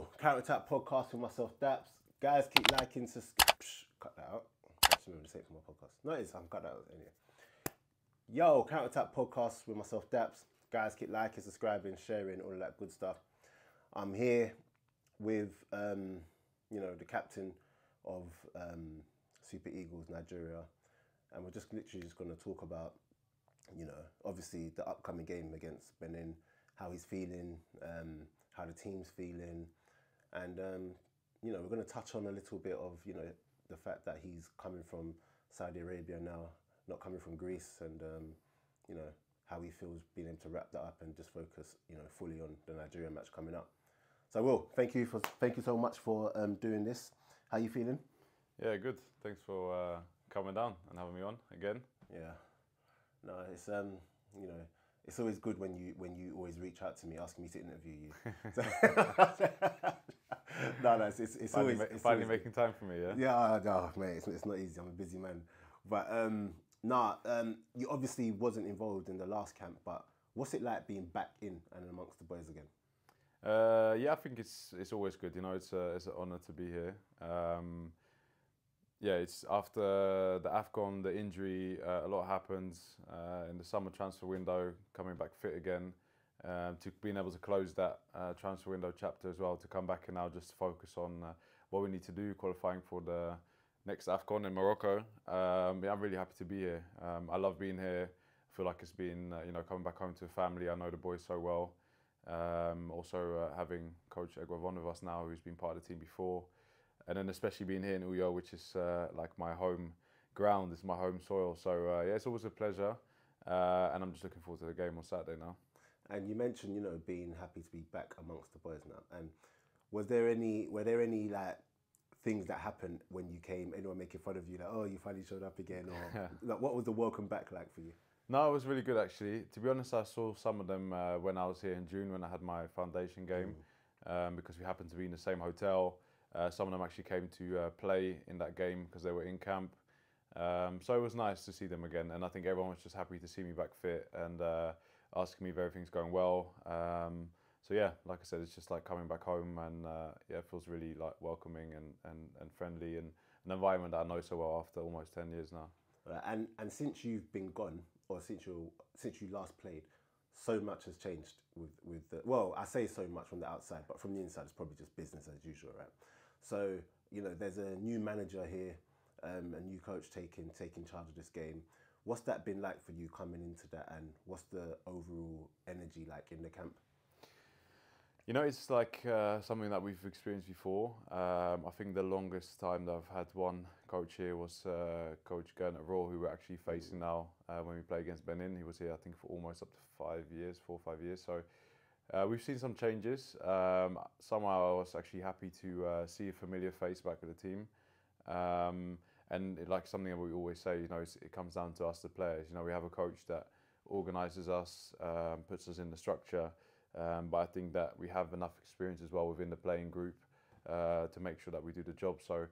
Yo, Counter-Attack podcast with myself, Daps. Guys, keep liking, cut that out. I just remember to say it for my podcast. No, it is, I'm cut that out anyway. Yo, Counter-Attack podcast with myself, Daps. Guys, keep liking, subscribing, sharing, all of that good stuff. I'm here with, the captain of Super Eagles Nigeria, and we're just literally just going to talk about, obviously the upcoming game against Benin, how he's feeling, how the team's feeling, and we're going to touch on a little bit of the fact that he's coming from Saudi Arabia now, not coming from Greece, and how he feels being able to wrap that up and just focus fully on the Nigeria match coming up. So Will, thank you so much for doing this. How you feeling? Yeah, good. Thanks for coming down and having me on again. Yeah, no, it's it's always good when you always reach out to me asking me to interview you. No, it's finally making time for me. Yeah. Yeah, no, mate, it's not easy. I'm a busy man, but you obviously wasn't involved in the last camp. But what's it like being back in and amongst the boys again? Yeah, I think it's always good. It's an honour to be here. Yeah, it's after the AFCON, the injury, a lot happens in the summer transfer window, coming back fit again, to being able to close that transfer window chapter as well, to come back and now just focus on what we need to do, qualifying for the next AFCON in Morocco. Yeah, I'm really happy to be here. I love being here. I feel like it's been, coming back home to a family. I know the boys so well. Also having Coach Egwavon with us now, who's been part of the team before. And then especially being here in Uyo, which is like my home ground, it's my home soil. So yeah, it's always a pleasure, and I'm just looking forward to the game on Saturday now. And you mentioned, being happy to be back amongst the boys now. And were there any like things that happened when you came? Anyone making fun of you, like, oh, you finally showed up again, or like, what was the welcome back like for you? No, it was really good actually. To be honest, I saw some of them when I was here in June when I had my foundation game, because we happened to be in the same hotel. Some of them actually came to play in that game because they were in camp. So it was nice to see them again. And I think everyone was just happy to see me back fit and asking me if everything's going well. So yeah, like I said, it's just like coming back home, and yeah, it feels really like welcoming and friendly, and an environment that I know so well after almost 10 years now. And since you've been gone, or since you last played, so much has changed with the, well, I say so much from the outside, but from the inside it's probably just business as usual, right? So, there's a new manager here, a new coach taking charge of this game. What's that been like for you coming into that, and what's the overall energy like in the camp? It's like something that we've experienced before. I think the longest time that I've had one coach here was Coach Gernot Rohr, who we're actually facing now when we play against Benin. He was here, I think, for almost up to 4 or 5 years. So we've seen some changes. Somehow I was actually happy to see a familiar face back with the team. And like something that we always say, it comes down to us, the players. We have a coach that organises us, puts us in the structure. But I think that we have enough experience as well within the playing group to make sure that we do the job. So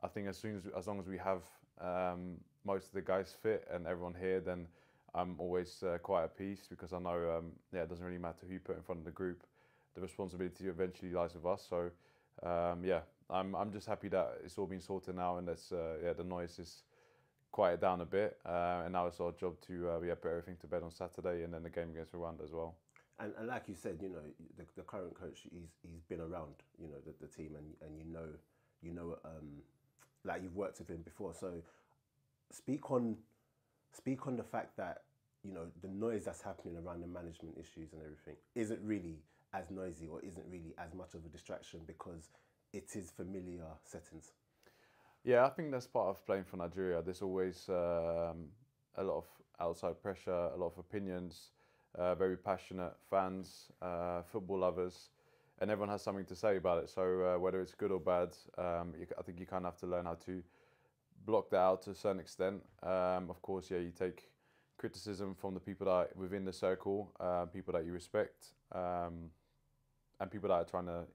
I think as long as we have most of the guys fit and everyone here, then I'm always quite at peace, because I know it doesn't really matter who you put in front of the group. The responsibility eventually lies with us. So yeah, I'm just happy that it's all been sorted now, and that's the noise is quieted down a bit, and now it's our job to put everything to bed on Saturday, and then the game against Rwanda as well. And like you said, the current coach, he's been around, the team, and like you've worked with him before. So speak on the fact that the noise that's happening around the management issues and everything isn't really as noisy, or isn't really as much of a distraction, because it is familiar settings. Yeah, I think that's part of playing for Nigeria. There's always a lot of outside pressure, a lot of opinions. Very passionate fans, football lovers, and everyone has something to say about it. So whether it's good or bad, I think you kind of have to learn how to block that out to a certain extent. Of course, yeah, you take criticism from the people that are within the circle, people that you respect, and people that are trying to,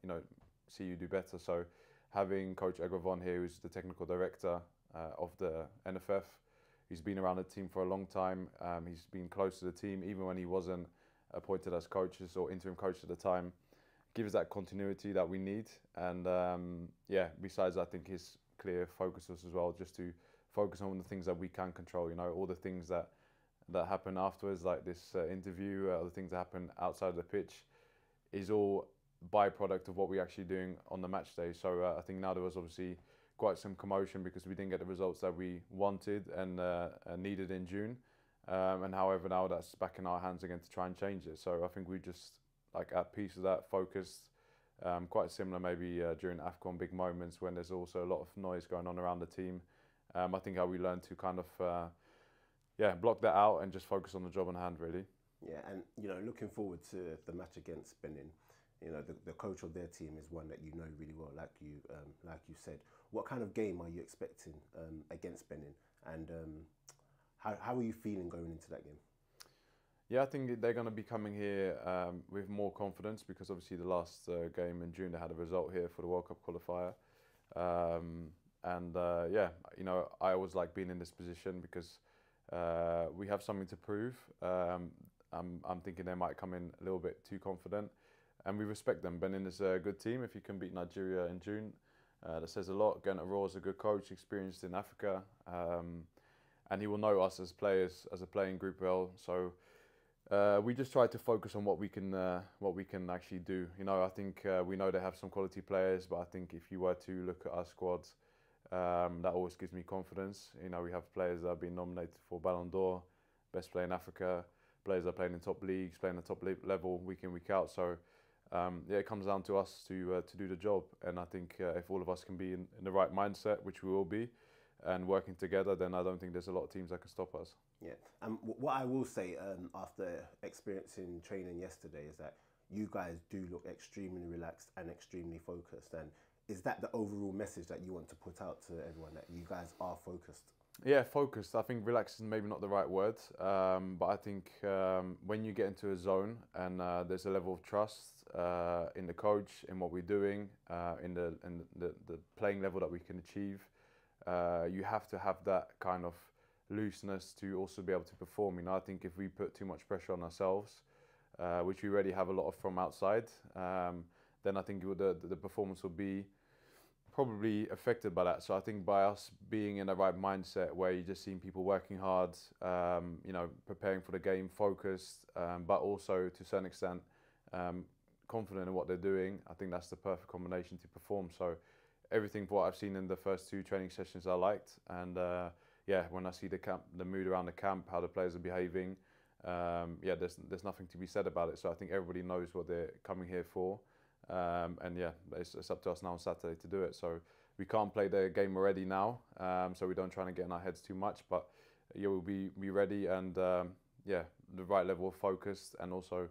see you do better. So having Coach Egwavon here, who's the technical director of the NFF, he's been around the team for a long time. He's been close to the team, even when he wasn't appointed as coaches or interim coach at the time. gives that continuity that we need. And yeah, besides, I think his clear focus was as well just to focus on the things that we can control. You know, all the things that happen afterwards, like this interview, the things that happen outside of the pitch, is all byproduct of what we're actually doing on the match day. So I think now there was obviously quite some commotion because we didn't get the results that we wanted and needed in June. And however, now that's back in our hands again to try and change it. So I think we just like at peace with that, focused. Quite similar maybe during AFCON big moments when there's also a lot of noise going on around the team. I think how we learned to kind of block that out and just focus on the job on hand really. Yeah, and you know, looking forward to the match against Benin. You know, the coach of their team is one that you know really well, like you said. What kind of game are you expecting against Benin, and how are you feeling going into that game? Yeah, I think they're going to be coming here with more confidence because obviously the last game in June they had a result here for the World Cup qualifier. Yeah, you know, I always like being in this position because we have something to prove. I'm thinking they might come in a little bit too confident, and we respect them. Benin is a good team. If you can beat Nigeria in June, that says a lot. Gernot Rohr is a good coach, experienced in Africa, and he will know us as players, as a playing group well. So we just try to focus on what we can actually do. You know, I think we know they have some quality players, but I think if you were to look at our squads, that always gives me confidence. You know, we have players that have been nominated for Ballon d'Or, best player in Africa, players that are playing in top leagues, playing at top level week in, week out. So yeah, it comes down to us to do the job. And I think if all of us can be in the right mindset, which we will be, and working together, then I don't think there's a lot of teams that can stop us. Yeah, and what I will say after experiencing training yesterday is that you guys do look extremely relaxed and extremely focused. And is that the overall message that you want to put out to everyone, that you guys are focused? Yeah, focused. I think relaxed is maybe not the right word, but I think when you get into a zone and there's a level of trust in the coach, in what we're doing, in the playing level that we can achieve, you have to have that kind of looseness to also be able to perform. You know, I think if we put too much pressure on ourselves, which we already have a lot of from outside, then I think the performance will be probably affected by that. So I think by us being in the right mindset where you're just seeing people working hard, you know, preparing for the game, focused, but also to a certain extent confident in what they're doing, I think that's the perfect combination to perform. So everything what I've seen in the first 2 training sessions I liked, and yeah, when I see the mood around the camp, how the players are behaving, yeah, there's nothing to be said about it. So I think everybody knows what they're coming here for. And yeah, it's up to us now on Saturday to do it. So we can't play the game already now, so we don't try to get in our heads too much. But yeah, we'll be ready and yeah, the right level of focus and also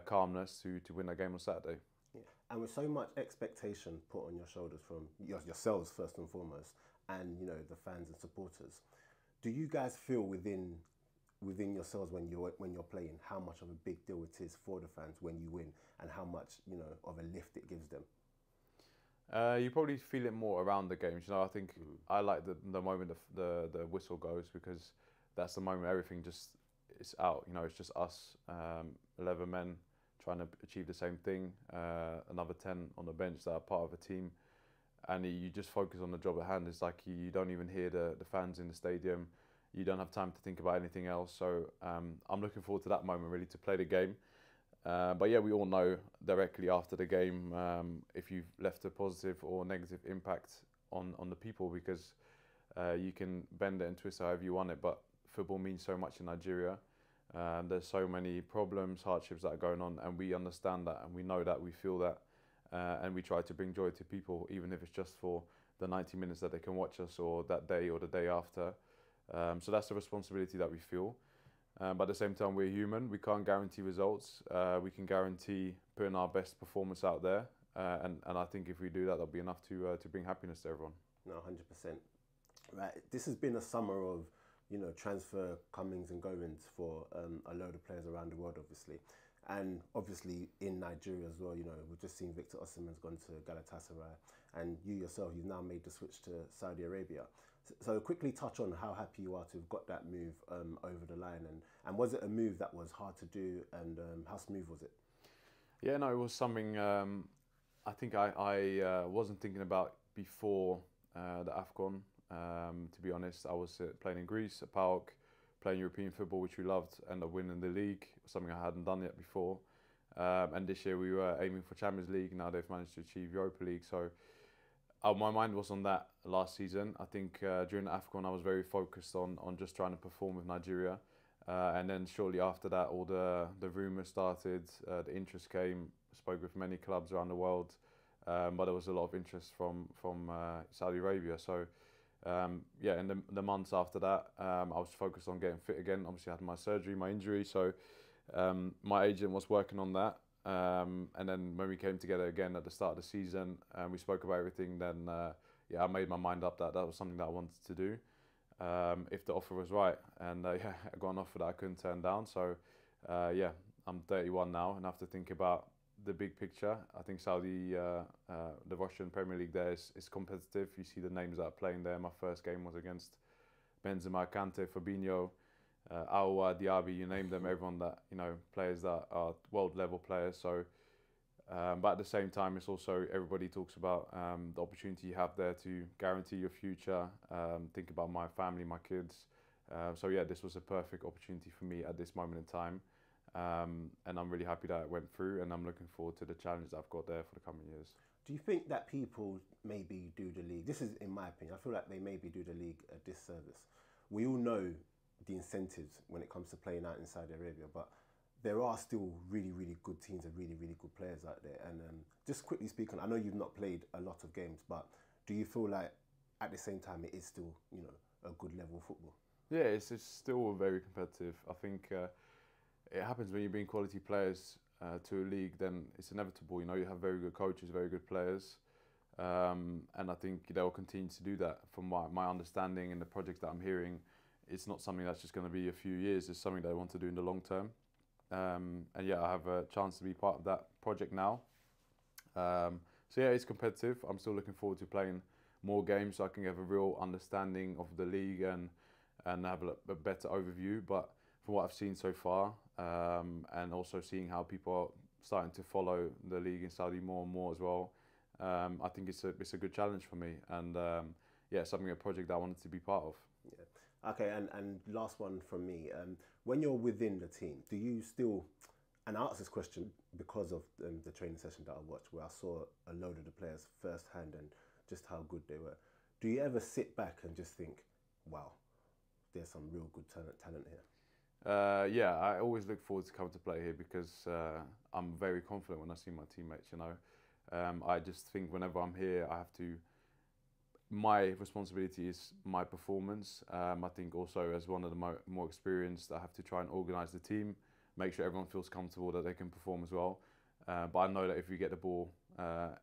calmness to win that game on Saturday. Yeah. And with so much expectation put on your shoulders from yourselves first and foremost, and you know, the fans and supporters, do you guys feel within yourselves when you're playing how much of a big deal it is for the fans when you win, and how much, you know, of a lift it gives them? You probably feel it more around the games. You know, I think I like the moment the whistle goes, because that's the moment everything just is out. You know, it's just us, 11 men trying to achieve the same thing, another 10 on the bench that are part of a team, and you just focus on the job at hand. It's like you don't even hear the fans in the stadium. You don't have time to think about anything else. So I'm looking forward to that moment really, to play the game. But yeah, we all know directly after the game if you've left a positive or negative impact on the people, because you can bend it and twist it however you want it, but football means so much in Nigeria. There's so many problems, hardships that are going on, and we understand that, and we know that, we feel that, and we try to bring joy to people, even if it's just for the 90 minutes that they can watch us, or that day or the day after. So that's the responsibility that we feel. But at the same time, we're human. We can't guarantee results. We can guarantee putting our best performance out there. And I think if we do that, that'll be enough to bring happiness to everyone. No, 100%. Right. This has been a summer of, you know, transfer comings and goings for a load of players around the world, obviously. And obviously in Nigeria as well, you know, we've just seen Victor Osimhen's gone to Galatasaray, and you yourself, you've now made the switch to Saudi Arabia. So quickly touch on how happy you are to have got that move over the line, and was it a move that was hard to do, and how smooth was it? Yeah, no, it was something I think I wasn't thinking about before the AFCON. To be honest, I was playing in Greece at PAOK, playing European football, which we loved, ended up winning the league, something I hadn't done yet before. And this year we were aiming for Champions League. Now they've managed to achieve Europa League. So my mind was on that last season. I think during the AFCON I was very focused on just trying to perform with Nigeria. And then shortly after that, all the rumours started, the interest came, spoke with many clubs around the world, but there was a lot of interest from Saudi Arabia. So yeah, in the months after that, I was focused on getting fit again. Obviously, I had my surgery, my injury, so my agent was working on that. And then when we came together again at the start of the season, and we spoke about everything, then yeah, I made my mind up that that was something that I wanted to do. If the offer was right, and yeah, I got an offer that I couldn't turn down. So yeah, I'm 31 now and I have to think about the big picture. I think Saudi, the Russian Premier League there is competitive. You see the names that are playing there. My first game was against Benzema, Kante, Fabinho, Aouar, Diaby, you name them, everyone that, you know, players that are world level players. So but at the same time, it's also, everybody talks about the opportunity you have there to guarantee your future, think about my family, my kids. So yeah, this was a perfect opportunity for me at this moment in time. And I'm really happy that it went through, and I'm looking forward to the challenge that I've got there for the coming years. Do you think that people maybe do the league, this is in my opinion, I feel like they maybe do the league a disservice. We all know the incentives when it comes to playing out in Saudi Arabia, but there are still really, really good teams and really, really good players out there. And just quickly speaking, I know you've not played a lot of games, but do you feel like at the same time it is still, you know, a good level of football? Yeah, it's still very competitive. I think it happens when you bring quality players to a league, then it's inevitable. You know, you have very good coaches, very good players. And I think they'll continue to do that. From my understanding and the projects that I'm hearing, it's not something that's just going to be a few years. It's something they want to do in the long term. And yeah, I have a chance to be part of that project now. So yeah, it's competitive. I'm still looking forward to playing more games so I can have a real understanding of the league and have a better overview. But from what I've seen so far, and also seeing how people are starting to follow the league in Saudi more and more as well, I think it's a good challenge for me, and yeah, a project that I wanted to be part of. Yeah. Okay, and last one from me. When you're within the team, do you still, and I asked this question because of the training session that I watched, where I saw a load of the players firsthand and just how good they were. Do you ever sit back and just think, wow, there's some real good talent here? Yeah, I always look forward to coming to play here because I'm very confident when I see my teammates, you know. I just think whenever I'm here, my responsibility is my performance. I think also as one of the more experienced, I have to try and organise the team, make sure everyone feels comfortable that they can perform as well. But I know that if we get the ball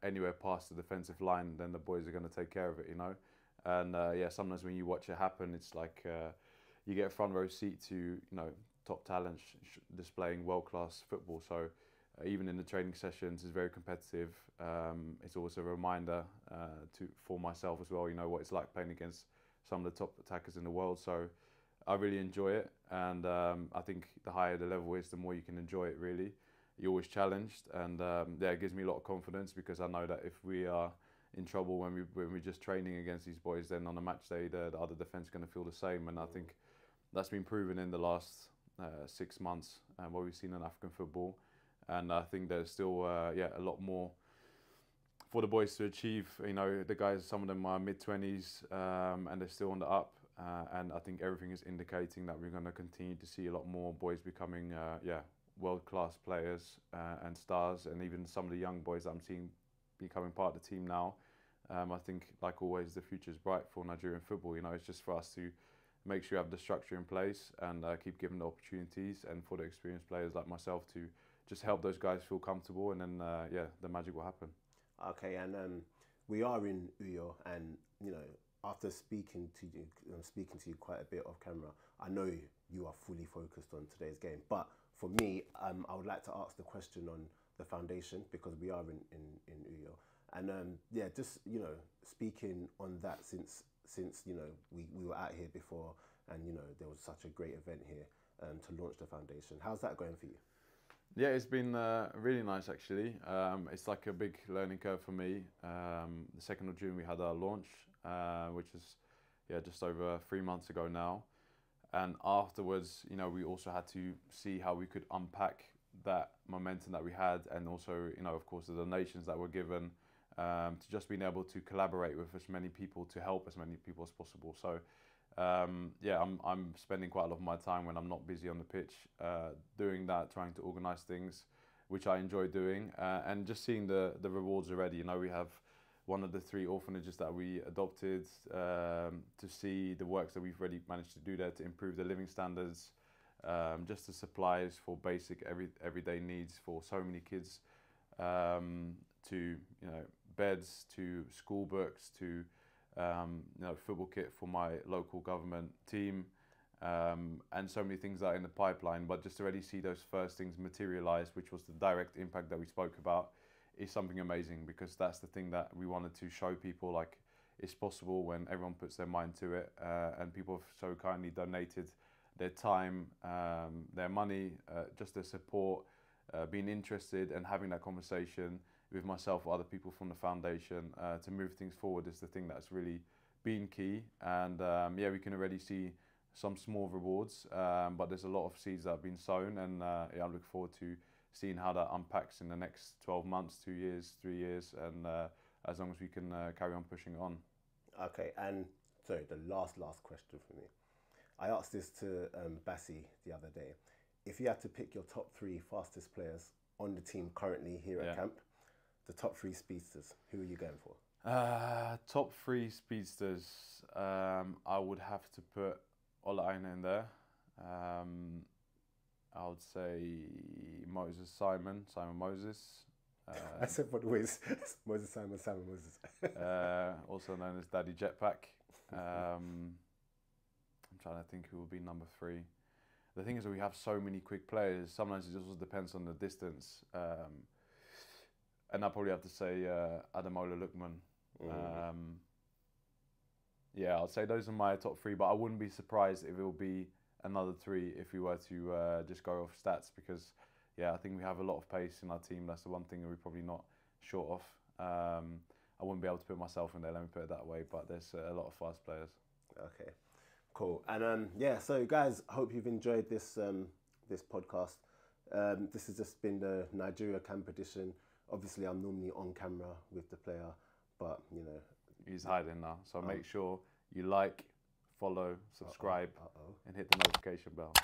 anywhere past the defensive line, then the boys are going to take care of it, you know. And yeah, sometimes when you watch it happen, it's like you get a front row seat to, you know, top talent displaying world-class football. So even in the training sessions, it's very competitive. It's always a reminder for myself as well, you know, what it's like playing against some of the top attackers in the world. So I really enjoy it, and I think the higher the level is, the more you can enjoy it, really. You're always challenged, and yeah, it gives me a lot of confidence because I know that if we are in trouble when we're just training against these boys, then on a match day, the other defence is going to feel the same. And I think that's been proven in the last 6 months, what we've seen in African football. And I think there's still yeah, a lot more for the boys to achieve. You know, the guys, some of them are mid-20s, and they're still on the up. And I think everything is indicating that we're going to continue to see a lot more boys becoming yeah, world-class players and stars. And even some of the young boys that I'm seeing becoming part of the team now. I think, like always, the future is bright for Nigerian football. You know, it's just for us to make sure we have the structure in place and keep giving the opportunities, and for the experienced players like myself to just help those guys feel comfortable, and then yeah, the magic will happen. Okay, and we are in Uyo, and you know, after speaking to you quite a bit off camera, I know you are fully focused on today's game. But for me, I would like to ask the question on the foundation, because we are in Uyo, and yeah, just, you know, speaking on that, since you know, we were out here before, and you know, there was such a great event here to launch the foundation. How's that going for you? Yeah, it's been really nice actually. It's like a big learning curve for me. The 2nd of June we had our launch, which is just over 3 months ago now. And afterwards, you know, we also had to see how we could unpack that momentum that we had, and also, you know, of course, the donations that were given, to just being able to collaborate with as many people to help as many people as possible. So, I'm spending quite a lot of my time when I'm not busy on the pitch, doing that, trying to organise things, which I enjoy doing, and just seeing the rewards already. You know, we have one of the 3 orphanages that we adopted, to see the works that we've already managed to do there to improve the living standards, just the supplies for basic everyday needs for so many kids, to, you know, beds, to school books, to you know, football kit for my local government team, and so many things that are in the pipeline. But just to already see those first things materialize, which was the direct impact that we spoke about, is something amazing, because that's the thing that we wanted to show people, like, it's possible when everyone puts their mind to it, and people have so kindly donated their time, their money, just their support, being interested and having that conversation with myself or other people from the foundation, to move things forward, is the thing that's really been key. And we can already see some small rewards, but there's a lot of seeds that have been sown, and I look forward to seeing how that unpacks in the next 12 months, 2 years, 3 years, and as long as we can carry on pushing on. Okay, and sorry, the last question for me. I asked this to Bassi the other day. If you had to pick your top 3 fastest players on the team currently here at camp, the top 3 speedsters, who are you going for? Top 3 speedsters, I would have to put Ola Aina in there. I would say Simon Moses. I said what was Moses Simon Moses. Also known as Daddy Jetpack. I'm trying to think who will be number 3. The thing is that we have so many quick players. Sometimes it just depends on the distance. And I probably have to say Ademola Lookman. I'll say those are my top 3, but I wouldn't be surprised if it will be another 3 if we were to just go off stats, because I think we have a lot of pace in our team. That's the one thing that we're probably not short of. I wouldn't be able to put myself in there, let me put it that way, but there's a lot of fast players. Okay, cool. And so guys, I hope you've enjoyed this this podcast. This has just been the Nigeria camp edition. Obviously, I'm normally on camera with the player, but you know, he's hiding now. So make sure you like, follow, subscribe, and hit the notification bell.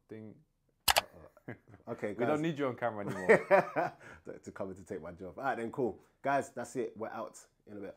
Ding. Okay, guys. We don't need you on camera anymore. to come in to take my job. All right, then, cool. Guys, that's it. We're out in a bit.